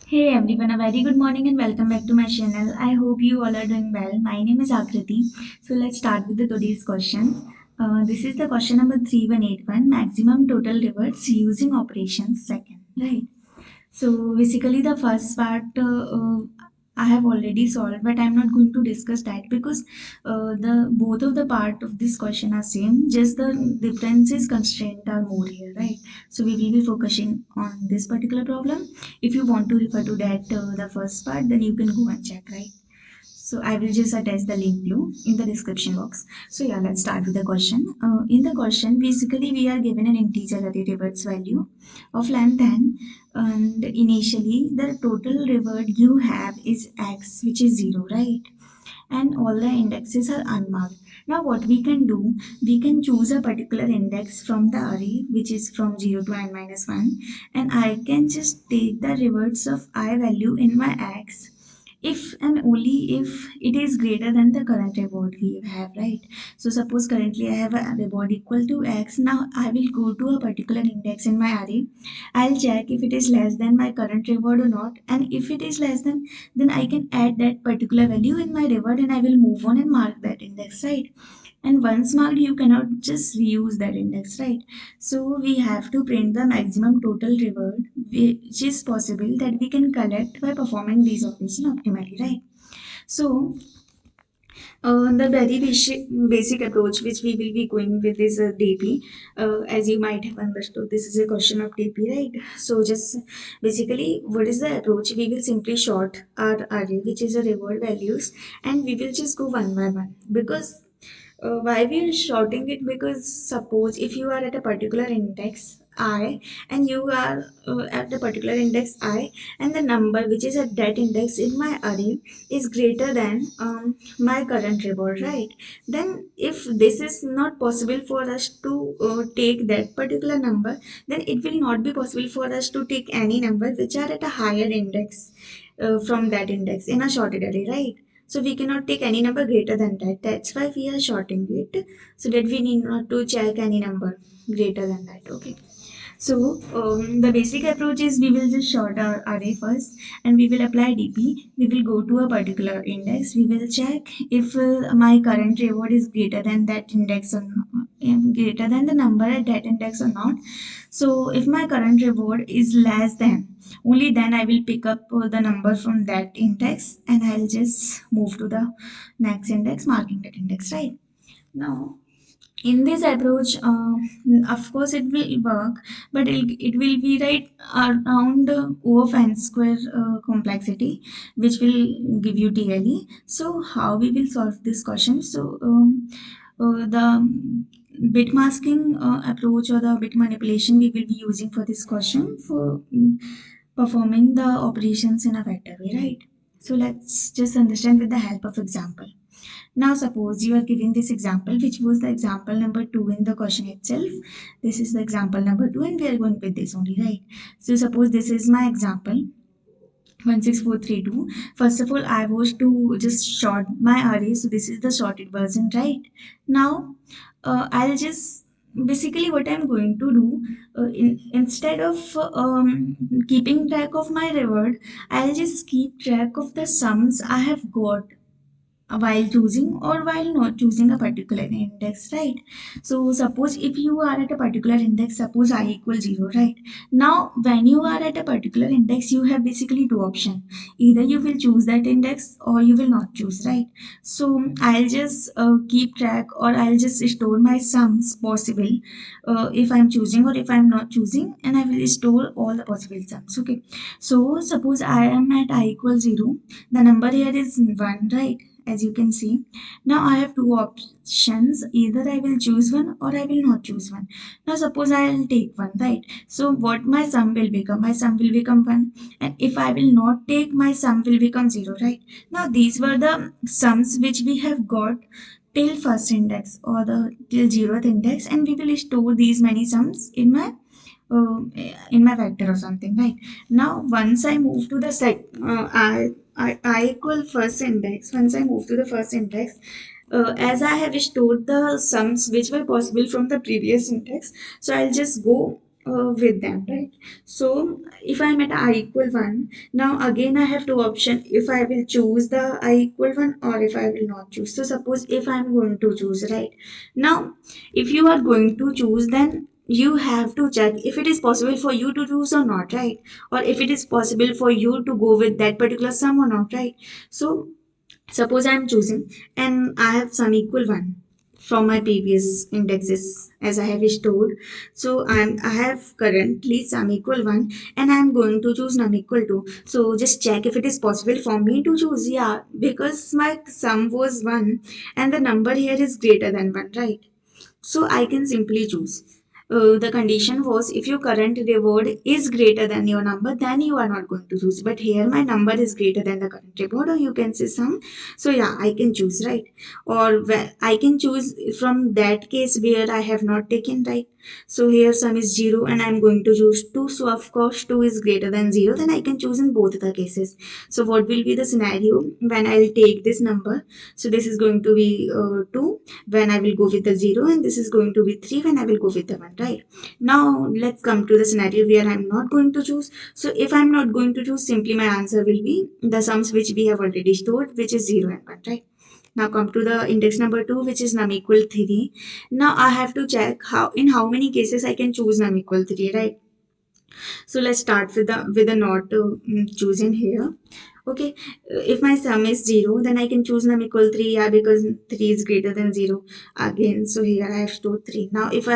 Hey everyone, a very good morning and welcome back to my channel. I hope you all are doing well. My name is Akriti. So let's start with the today's question. This is the question number 3181, maximum total rewards using operations second, right? So basically, the first part I have already solved, but I'm not going to discuss that because the both of the part of this question are same. Just the differences constraint are more here, right? So we will be focusing on this particular problem. If you want to refer to that the first part, then you can go and check, right? So I will just attach the link below in the description box. So yeah, let's start with the question. In the question, basically we are given an integer array rewards value of length n, and initially the total reward you have is x, which is 0, right? And all the indexes are unmarked. Now what we can do, we can choose a particular index from the array which is from 0 to n minus 1, and I can just take the rewards of I value in my x if and only if it is greater than the current reward we have, right? So suppose currently I have a reward equal to x. Now I will go to a particular index in my array. I'll check if it is less than my current reward or not, and if it is less than, then I can add that particular value in my reward and I will move on and mark that index, right? And once marked, you cannot just reuse that index, right? So we have to print the maximum total reward, which is possible that we can collect by performing these operations optimally, right? So the very basic approach which we will be going with is DP. As you might have understood, this is a question of DP, right? So just basically, what is the approach? We will simply short our array, which is a reward values, and we will just go one by one because why we are shorting it, because suppose if you are at a particular index I and you are at a particular index I, and the number which is at that index in my array is greater than my current reward, right? Then if this is not possible for us to take that particular number, then it will not be possible for us to take any number which are at a higher index from that index in a shorted array, right? So we cannot take any number greater than that. That's why we are shorting it, so that we need not to check any number greater than that. Okay. So the basic approach is we will just short our array first and we will apply DP. We will go to a particular index. We will check if my current reward is greater than that index or not, greater than the number at that index or not. So if my current reward is less than, only then I will pick up the number from that index and I'll just move to the next index, marking that index, right? Now in this approach, of course it will work, but it will be right around O of n square complexity, which will give you TLE. So how we will solve this question? So the bit masking approach or the bit manipulation we will be using for this question for performing the operations in a vector way, right? So let's just understand with the help of example. Now suppose you are giving this example, which was the example number 2 in the question itself. This is the example number 2 and we are going with this only, right? So suppose this is my example 16432. First of all, I was to just short my array. So this is the shorted version, right? Now I'll just basically what I'm going to do, instead of keeping track of my reward, I'll just keep track of the sums I have got while choosing or while not choosing a particular index, right? So suppose if you are at a particular index, suppose I equals 0, right? Now when you are at a particular index, you have basically two options. Either you will choose that index or you will not choose, right? So I'll just keep track, or I'll just store my sums possible if I'm choosing or if I'm not choosing, and I will store all the possible sums. Okay, so suppose I am at I equals 0, the number here is 1, right? As you can see, now I have two options. Either I will choose one or I will not choose one. Now suppose I will take one, right? So what my sum will become? My sum will become 1, and if I will not take, my sum will become 0, right? Now these were the sums which we have got till first index or the till 0th index, and we will store these many sums uh, in my vector or something, right? Now once I move to the I equal first index. Once I move to the first index, as I have stored the sums which were possible from the previous index, so I'll just go with them, right? So if I'm at I equal 1, now again I have two options, if I will choose the I equal 1 or if I will not choose. So suppose if I'm going to choose, right? Now if you are going to choose, then you have to check if it is possible for you to choose or not, right? Or if it is possible for you to go with that particular sum or not, right? So suppose I am choosing and I have sum equal 1 from my previous indexes as I have stored. So I have currently sum equal 1 and I am going to choose num equal 2. So just check if it is possible for me to choose. Yeah, because my sum was 1 and the number here is greater than 1, right? So I can simply choose. The condition was if your current reward is greater than your number, then you are not going to choose. But here my number is greater than the current reward, or you can say sum. So yeah, I can choose, right? Or I can choose from that case where I have not taken, right? So here sum is 0 and I'm going to choose 2. So of course 2 is greater than 0. Then I can choose in both the cases. So what will be the scenario when I'll take this number? So this is going to be 2 when I will go with the 0 and this is going to be 3 when I will go with the 1, right? Now let's come to the scenario where I'm not going to choose. So if I'm not going to choose, simply my answer will be the sums which we have already stored, which is 0 and 1, right? Now come to the index number 2, which is num equal 3. Now I have to check how many cases I can choose num equal 3, right? So let's start with the not choosing here. Okay, if my sum is 0, then I can choose num equal 3, yeah, because 3 is greater than 0 again. So here I have stored 3. Now if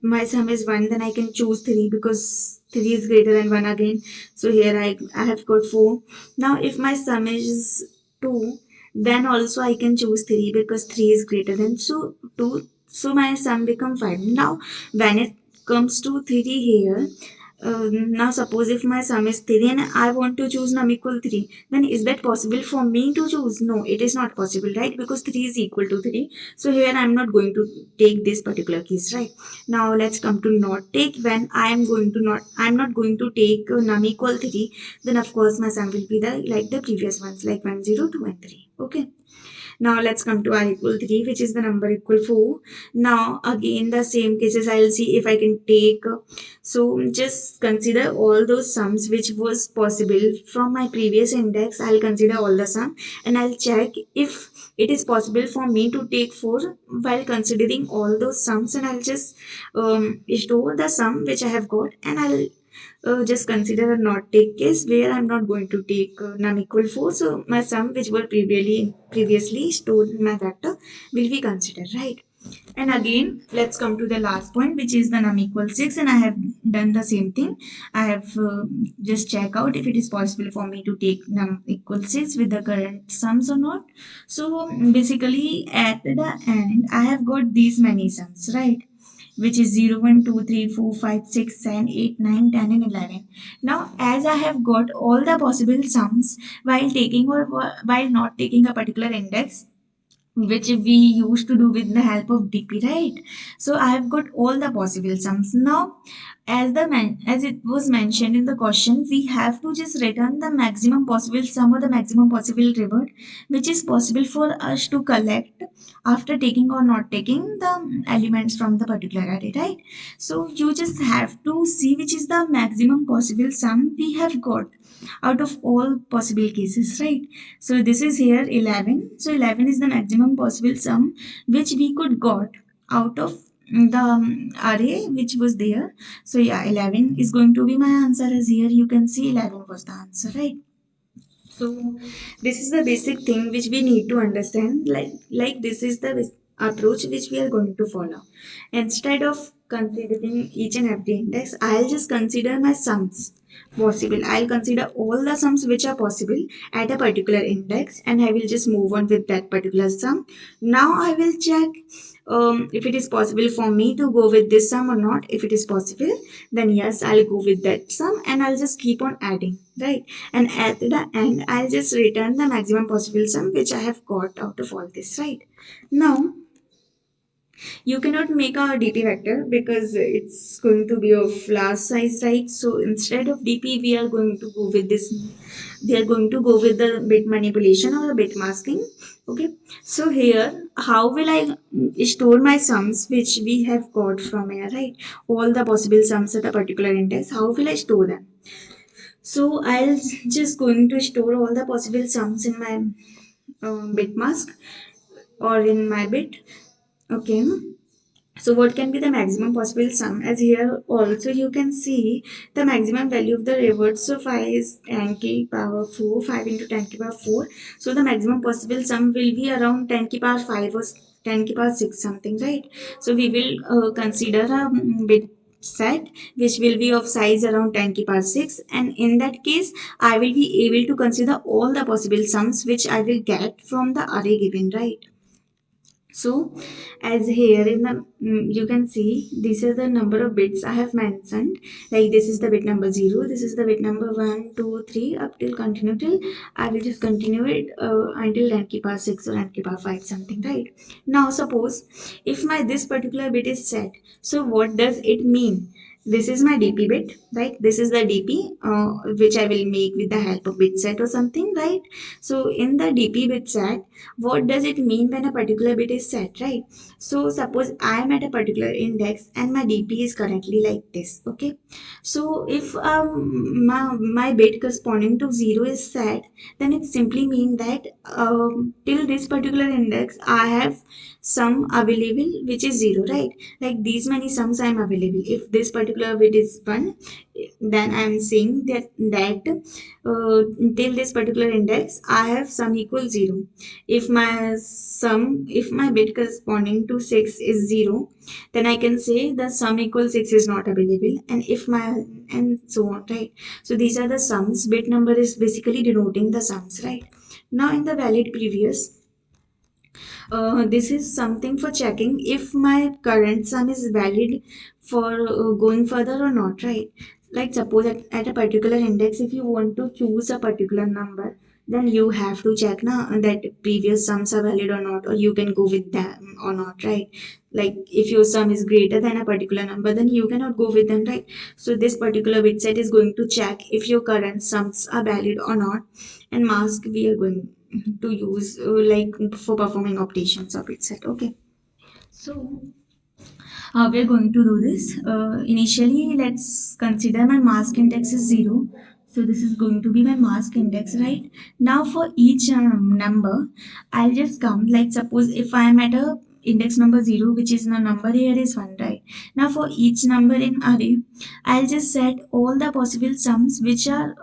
my sum is 1, then I can choose 3 because 3 is greater than 1 again. So here I have got 4. Now if my sum is 2, then also I can choose 3 because 3 is greater than 2. So my sum become 5. Now when it comes to 3 here, now suppose if my sum is 3 and I want to choose num equal 3, then is that possible for me to choose? No, it is not possible, right? Because 3 is equal to 3. So here I am not going to take this particular case, right? Now let's come to not take. When I am not going to take num equal 3, then of course my sum will be the like the previous ones, like 1, 0, 2 and 3. Okay. Now let's come to I equal 3, which is the number equal 4. Now again the same cases I'll see if I can take. So just consider all those sums which was possible from my previous index. I'll consider all the sum and I'll check if it is possible for me to take 4 while considering all those sums, and I'll just store the sum which I have got, and I'll just consider a not take case where I'm not going to take num equal 4. So my sum which were previously stored in my vector will be considered, right? And again, let's come to the last point, which is the num equal 6. And I have done the same thing. I have just check out if it is possible for me to take num equal 6 with the current sums or not. So basically at the end, I have got these many sums, right? Which is 0, 1, 2, 3, 4, 5, 6, 7, 8, 9, 10, and 11. Now, as I have got all the possible sums while taking or while not taking a particular index, which we used to do with the help of DP, right? So I have got all the possible sums. Now, as it was mentioned in the question, we have to just return the maximum possible sum or the maximum possible reward, which is possible for us to collect after taking or not taking the elements from the particular array, right? So you just have to see which is the maximum possible sum we have got out of all possible cases, right? So this is here 11. So 11 is the maximum possible sum which we could got out of the array which was there. So yeah, 11 is going to be my answer, as here you can see 11 was the answer, right? So this is the basic thing which we need to understand. Like this is the approach which we are going to follow. Instead of considering each and every index, I'll just consider my sums possible. I'll consider all the sums which are possible at a particular index, and I will just move on with that particular sum. Now I will check if it is possible for me to go with this sum or not. If it is possible, then yes, I'll go with that sum and I'll just keep on adding, right? And at the end, I'll just return the maximum possible sum which I have got out of all this, right? Now, You cannot make a DP vector because it's going to be of large size, right? So instead of DP, we are going to go with this. We are going to go with the bit manipulation or bit masking. Okay. So here, how will I store my sums which we have got from here, right? All the possible sums at a particular index. How will I store them? So I'll just going to store all the possible sums in my bit mask or in my bit. Okay. So what can be the maximum possible sum? As here also you can see the maximum value of the reverse of 5 is 10 k power 4, 5 into 10 k power 4. So the maximum possible sum will be around 10 k power 5 or 10 k power 6 something, right? So we will consider a bit set which will be of size around 10 k power 6, and in that case I will be able to consider all the possible sums which I will get from the array given, right? So, as here in the you can see these are the number of bits I have mentioned. Like this is the bit number 0, this is the bit number 1, 2, 3 up till continue till I will just continue it until 10 ki power 6 or 10 ki power 5 something, right? Now suppose if my this particular bit is set, so what does it mean? This is my DP bit, right? This is the DP which I will make with the help of bit set or something, right? So in the DP bit set, what does it mean when a particular bit is set, right? So suppose I am at a particular index and my DP is currently like this, okay? So if my bit corresponding to 0 is set, then it simply means that till this particular index I have sum available which is 0, right? Like these many sums I am available. If this particular bit is 1, then I am saying that till this particular index I have sum equals 0. If my bit corresponding to 6 is 0, then I can say the sum equals 6 is not available, and if my and so on, right? So these are the sums. Bit number is basically denoting the sums, right? Now in the valid previous, this is something for checking if my current sum is valid for going further or not, right? Like suppose at a particular index, if you want to choose a particular number, then you have to check now that previous sums are valid or not, or you can go with them or not, right? Like if your sum is greater than a particular number, then you cannot go with them, right? So this particular bit set is going to check if your current sums are valid or not, and mask we are going to use like for performing operations of it set. Okay, so how we're going to do this, initially let's consider my mask index is 0. So this is going to be my mask index, right? Now for each number I'll just come, like suppose if I am at a index number 0, which is the number here is 1, right? Now for each number in array I'll just set all the possible sums which are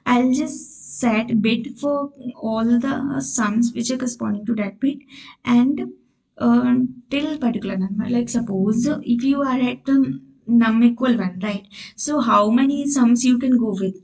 I'll just set bit for all the sums which are corresponding to that bit, and uh, till particular number. Like suppose if you are at num equal 1, right? So how many sums you can go with?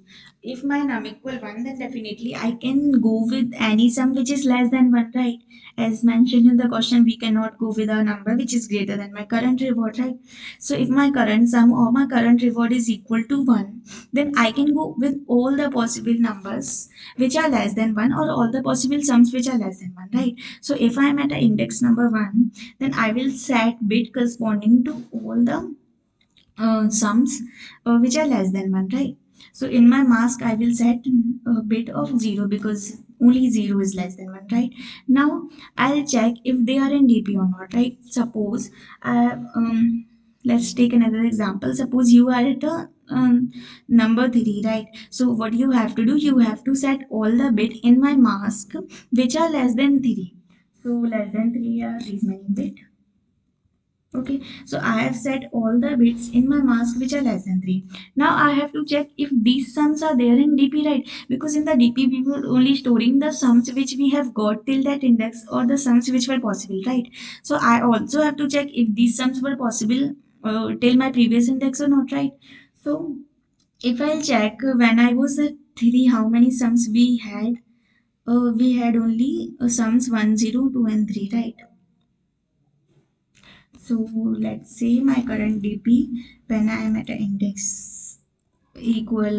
If my num equal 1, then definitely I can go with any sum which is less than 1, right? As mentioned in the question, we cannot go with a number which is greater than my current reward, right? So if my current sum or my current reward is equal to 1, then I can go with all the possible numbers which are less than 1, or all the possible sums which are less than 1, right? So if I am at a index number 1, then I will set bit corresponding to all the sums which are less than 1, right? So in my mask I will set a bit of 0 because only 0 is less than 1, right? Now I'll check if they are in DP or not, right? Suppose let's take another example. Suppose you are at a number 3, right? So what you have to do, you have to set all the bit in my mask which are less than 3. So less than 3 are these many bit. Okay, so I have set all the bits in my mask which are less than 3. Now I have to check if these sums are there in DP, right? Because in the DP we were only storing the sums which we have got till that index, or the sums which were possible, right? So I also have to check if these sums were possible till my previous index or not, right? So if I'll check when I was at 3, how many sums we had? We had only sums 1, 0, 2, and 3, right? So let's say my current DP when I am at an index equal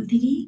3,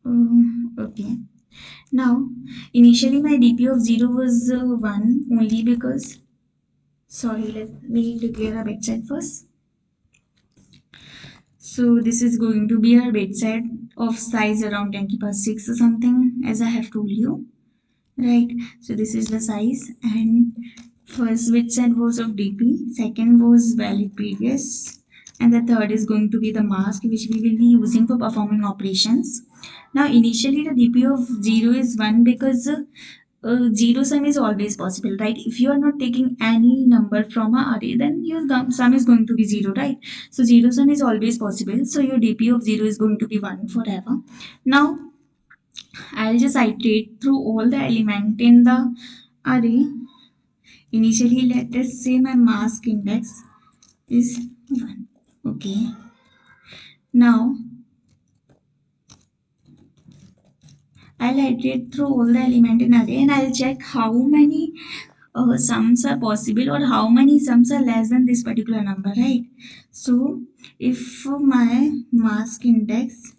Okay. Now, initially my DP of 0 was 1 only because, sorry, let me declare a bedside first. So this is going to be a bedside of size around 10 to power 6 or something, as I have told you. Right, so this is the size, and first which set was of DP, second was valid previous, and the third is going to be the mask which we will be using for performing operations. Now initially the DP of 0 is 1 because zero sum is always possible, right? If you are not taking any number from a array, then your sum is going to be 0, right? So zero sum is always possible, so your DP of 0 is going to be 1 forever. Now I'll just iterate through all the element in the array. Initially, let us say my mask index is 1. Okay. Now, I'll iterate through all the element in array and I'll check how many sums are possible or how many sums are less than this particular number, right? So, if my mask index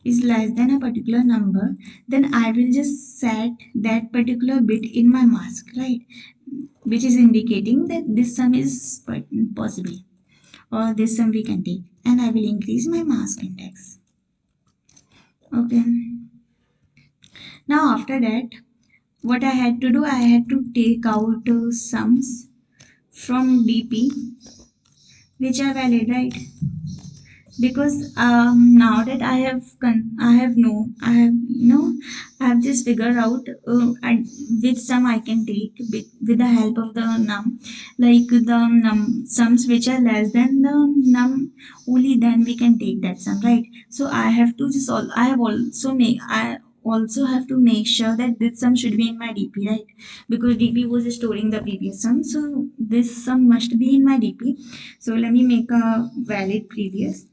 is less than a particular number, then I will just set that particular bit in my mask, right? Which is indicating that this sum is possible or this sum we can take, and I will increase my mask index. Okay. Now after that, what I had to do, I had to take out sums from DP which are valid, right? Because now that I have I have just figured out which sum I can take with the help of the num, like the sums which are less than the num, only then we can take that sum, right? So I have to just all I also have to make sure that this sum should be in my DP, right? Because DP was storing the previous sum, so this sum must be in my DP. So let me make a valid previous,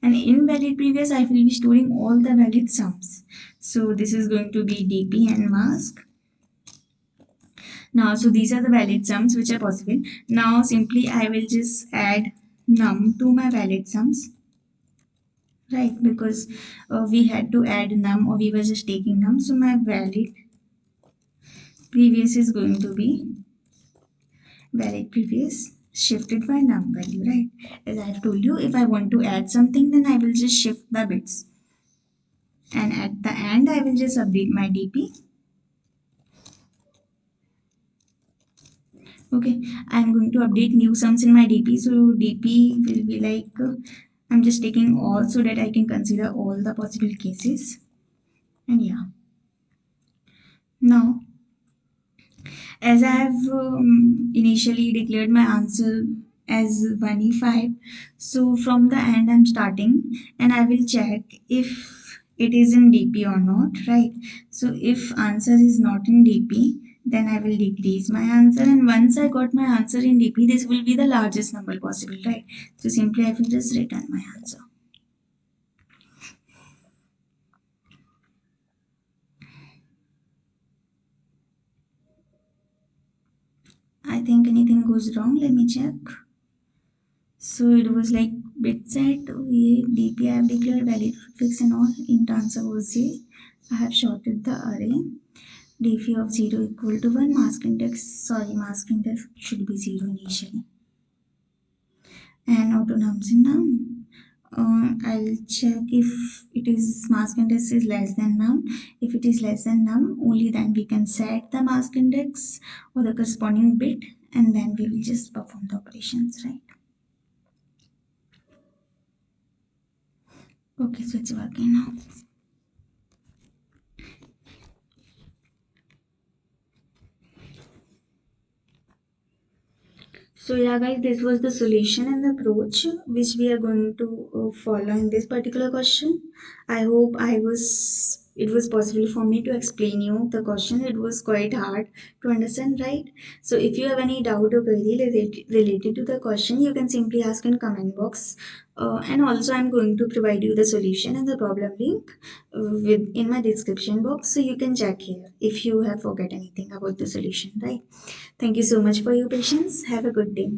and in valid previous I will be storing all the valid sums. So this is going to be DP and mask. Now, so these are the valid sums which are possible. Now simply I will just add num to my valid sums, right? Because we had to add num or we were just taking num. So my valid previous is going to be valid previous shifted by num value, right? As I have told you, if I want to add something, then I will just shift the bits, and at the end I will just update my DP. Okay, I'm going to update new sums in my DP. So DP will be like, I'm just taking all so that I can consider all the possible cases. And yeah, now as I have initially declared my answer as 1E5, so from the end I'm starting and I will check if it is in DP or not, right? So if answer is not in DP, then I will decrease my answer, and once I got my answer in DP, this will be the largest number possible, right? So simply I will just return my answer. I think anything goes wrong, let me check. So it was like bit set, DP I have declared valid fix and all. Int answer was A. I have shorted the array. DP of 0 equal to 1. Mask index should be 0 initially. And auto nums in num. I'll check if it is mask index is less than num. If it is less than num, only then we can set the mask index or the corresponding bit, and then we will just perform the operations, right? Okay, so it's working now. So yeah guys, this was the solution and the approach which we are going to follow in this particular question. I hope it was possible for me to explain you the question. It was quite hard to understand, right? So if you have any doubt or query related to the question, you can simply ask in comment box. And also I'm going to provide you the solution and the problem link in my description box, so you can check here if you have forgot anything about the solution, right? Thank you so much for your patience. Have a good day.